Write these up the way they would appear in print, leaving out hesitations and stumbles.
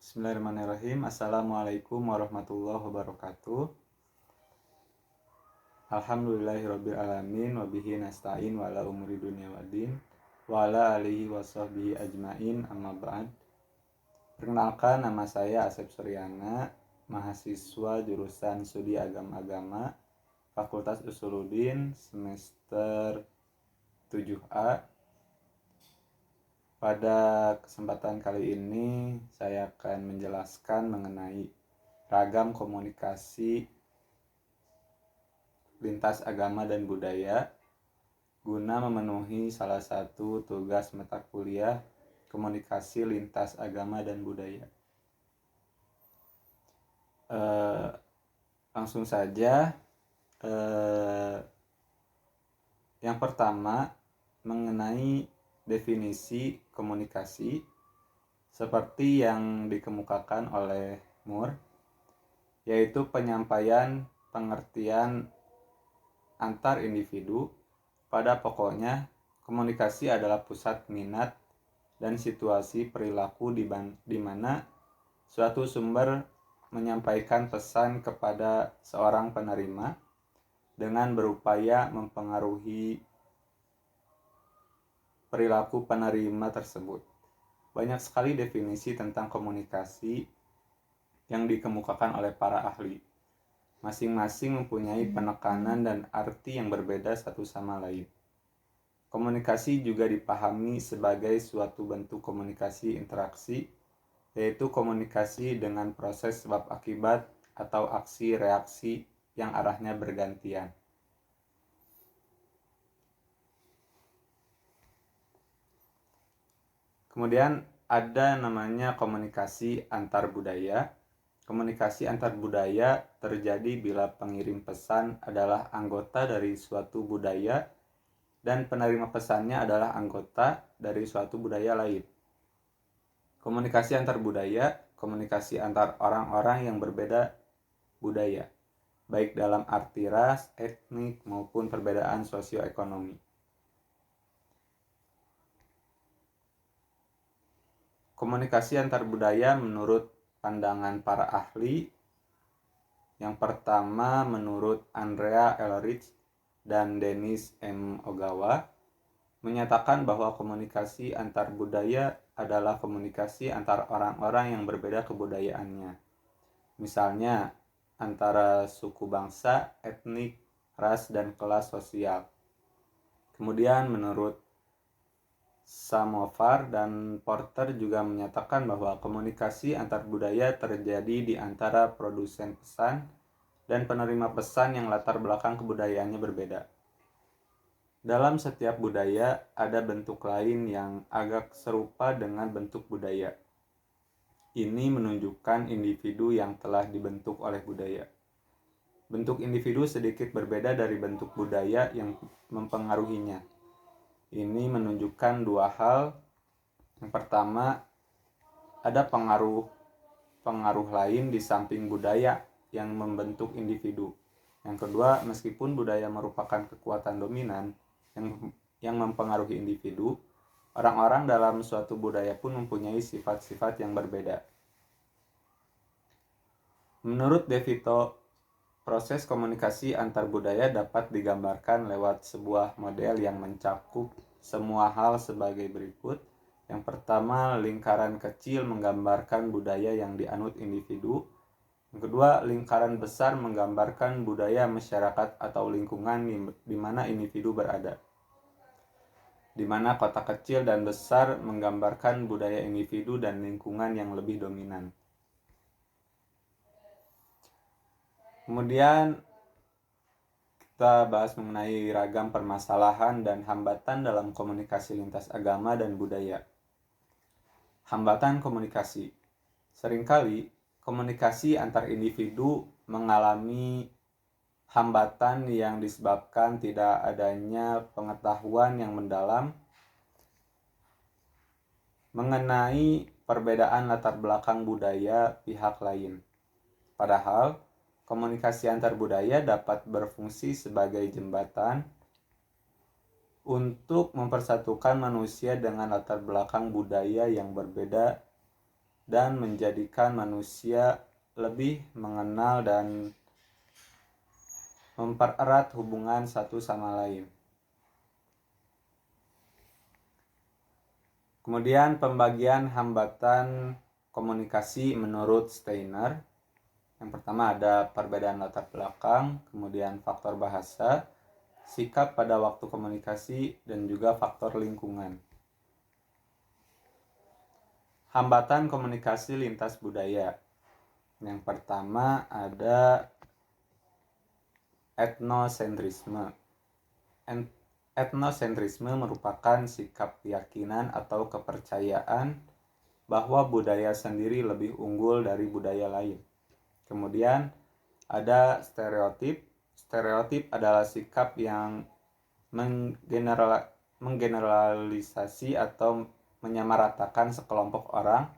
Bismillahirrahmanirrahim. Assalamualaikum warahmatullahi wabarakatuh. Alhamdulillahirrabbilalamin. Wabihi nasta'in wa ala umuri dunia waddin wa ala alihi wa sahbihi ajmain, amma ba'd. Perkenalkan, nama saya Asep Suryana, mahasiswa jurusan Studi Agama Fakultas Usuluddin semester 7A. Pada kesempatan kali ini saya akan menjelaskan mengenai ragam komunikasi lintas agama dan budaya guna memenuhi salah satu tugas mata kuliah komunikasi lintas agama dan budaya. Langsung saja. Yang pertama, mengenai definisi komunikasi seperti yang dikemukakan oleh Moore, yaitu penyampaian pengertian antar individu. Pada pokoknya, komunikasi adalah pusat minat dan situasi perilaku di mana suatu sumber menyampaikan pesan kepada seorang penerima dengan berupaya mempengaruhi perilaku penerima tersebut. Banyak sekali definisi tentang komunikasi yang dikemukakan oleh para ahli. Masing-masing mempunyai penekanan dan arti yang berbeda satu sama lain. Komunikasi juga dipahami sebagai suatu bentuk komunikasi interaksi, yaitu komunikasi dengan proses sebab akibat atau aksi reaksi yang arahnya bergantian. Kemudian ada namanya komunikasi antar budaya. Komunikasi antar budaya terjadi bila pengirim pesan adalah anggota dari suatu budaya dan penerima pesannya adalah anggota dari suatu budaya lain. Komunikasi antar budaya, komunikasi antar orang-orang yang berbeda budaya, baik dalam arti ras, etnik, maupun perbedaan sosioekonomi. Komunikasi antar budaya menurut pandangan para ahli, yang pertama menurut Andrea Elrich dan Dennis M. Ogawa, menyatakan bahwa komunikasi antar budaya adalah komunikasi antar orang-orang yang berbeda kebudayaannya. Misalnya antara suku bangsa, etnik, ras, dan kelas sosial. Kemudian menurut Samovar dan Porter juga menyatakan bahwa komunikasi antar budaya terjadi di antara produsen pesan dan penerima pesan yang latar belakang kebudayaannya berbeda. Dalam setiap budaya ada bentuk lain yang agak serupa dengan bentuk budaya. Ini menunjukkan individu yang telah dibentuk oleh budaya. Bentuk individu sedikit berbeda dari bentuk budaya yang mempengaruhinya. Ini menunjukkan dua hal. Yang pertama, ada pengaruh lain di samping budaya yang membentuk individu. Yang kedua, meskipun budaya merupakan kekuatan dominan yang mempengaruhi individu, orang-orang dalam suatu budaya pun mempunyai sifat-sifat yang berbeda. Menurut De Vito, proses komunikasi antar budaya dapat digambarkan lewat sebuah model yang mencakup semua hal sebagai berikut. Yang pertama, lingkaran kecil menggambarkan budaya yang dianut individu. Yang kedua, lingkaran besar menggambarkan budaya masyarakat atau lingkungan di mana individu berada. Di mana kota kecil dan besar menggambarkan budaya individu dan lingkungan yang lebih dominan. Kemudian kita bahas mengenai ragam permasalahan dan hambatan dalam komunikasi lintas agama dan budaya. Hambatan komunikasi. Seringkali komunikasi antar individu mengalami hambatan yang disebabkan tidak adanya pengetahuan yang mendalam mengenai perbedaan latar belakang budaya pihak lain. Padahal komunikasi antar budaya dapat berfungsi sebagai jembatan untuk mempersatukan manusia dengan latar belakang budaya yang berbeda dan menjadikan manusia lebih mengenal dan mempererat hubungan satu sama lain. Kemudian pembagian hambatan komunikasi menurut Steiner. Yang pertama ada perbedaan latar belakang, kemudian faktor bahasa, sikap pada waktu komunikasi, dan juga faktor lingkungan. Hambatan komunikasi lintas budaya. Yang pertama ada etnosentrisme. Etnosentrisme merupakan sikap keyakinan atau kepercayaan bahwa budaya sendiri lebih unggul dari budaya lain. Kemudian ada stereotip. Stereotip adalah sikap yang menggeneralisasi atau menyamaratakan sekelompok orang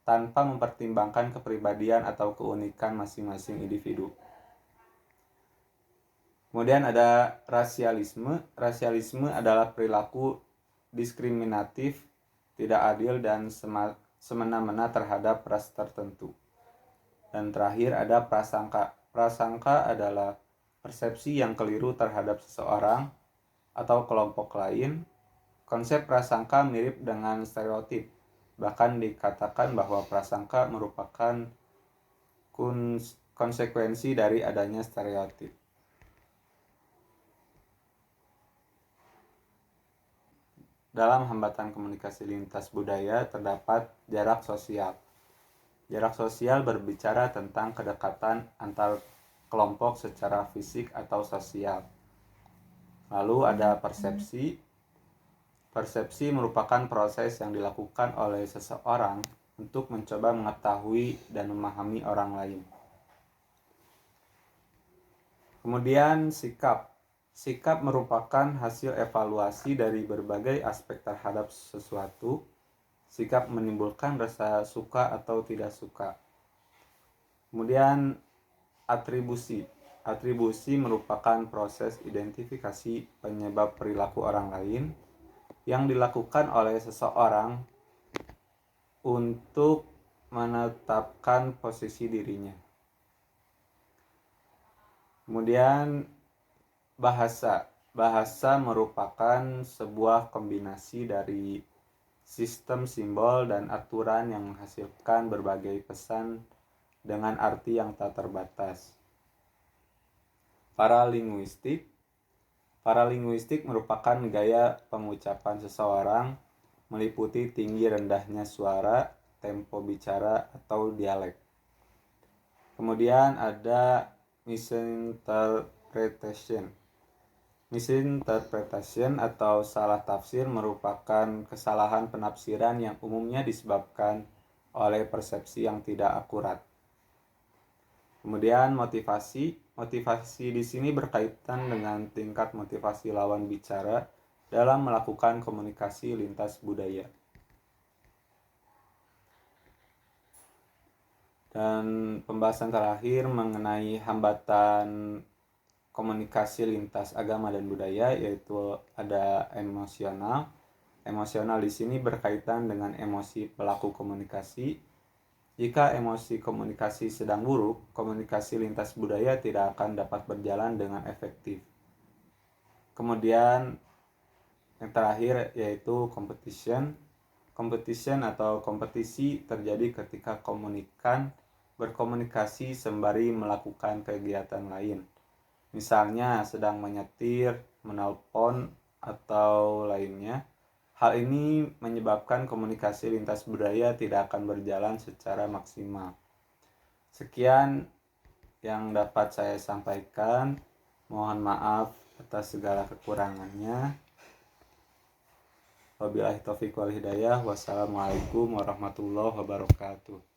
tanpa mempertimbangkan kepribadian atau keunikan masing-masing individu. Kemudian ada rasialisme. Rasialisme adalah perilaku diskriminatif, tidak adil, dan semena-mena terhadap ras tertentu. Dan terakhir ada prasangka. Prasangka adalah persepsi yang keliru terhadap seseorang atau kelompok lain. Konsep prasangka mirip dengan stereotip. Bahkan dikatakan bahwa prasangka merupakan konsekuensi dari adanya stereotip. Dalam hambatan komunikasi lintas budaya terdapat jarak sosial. Jarak sosial berbicara tentang kedekatan antar kelompok secara fisik atau sosial. Lalu ada persepsi. Persepsi merupakan proses yang dilakukan oleh seseorang untuk mencoba mengetahui dan memahami orang lain. Kemudian sikap. Sikap merupakan hasil evaluasi dari berbagai aspek terhadap sesuatu. Sikap menimbulkan rasa suka atau tidak suka. Kemudian atribusi. Atribusi merupakan proses identifikasi penyebab perilaku orang lain yang dilakukan oleh seseorang untuk menetapkan posisi dirinya. Kemudian bahasa. Bahasa merupakan sebuah kombinasi dari sistem simbol dan aturan yang menghasilkan berbagai pesan dengan arti yang tak terbatas. Paralinguistik. Paralinguistik merupakan gaya pengucapan seseorang meliputi tinggi rendahnya suara, tempo bicara, atau dialek. Kemudian ada misinterpretation. Misinterpretation atau salah tafsir merupakan kesalahan penafsiran yang umumnya disebabkan oleh persepsi yang tidak akurat. Kemudian motivasi. Motivasi di sini berkaitan dengan tingkat motivasi lawan bicara dalam melakukan komunikasi lintas budaya. Dan pembahasan terakhir mengenai hambatan komunikasi lintas agama dan budaya, yaitu ada emosional. Emosional di sini berkaitan dengan emosi pelaku komunikasi. Jika emosi komunikasi sedang buruk, komunikasi lintas budaya tidak akan dapat berjalan dengan efektif. Kemudian yang terakhir yaitu competition. Competition atau kompetisi terjadi ketika komunikan berkomunikasi sembari melakukan kegiatan lain. Misalnya sedang menyetir, menelpon, atau lainnya. Hal ini menyebabkan komunikasi lintas budaya tidak akan berjalan secara maksimal. Sekian yang dapat saya sampaikan. Mohon maaf atas segala kekurangannya. Wabillahi taufiq wal hidayah. Wassalamualaikum warahmatullahi wabarakatuh.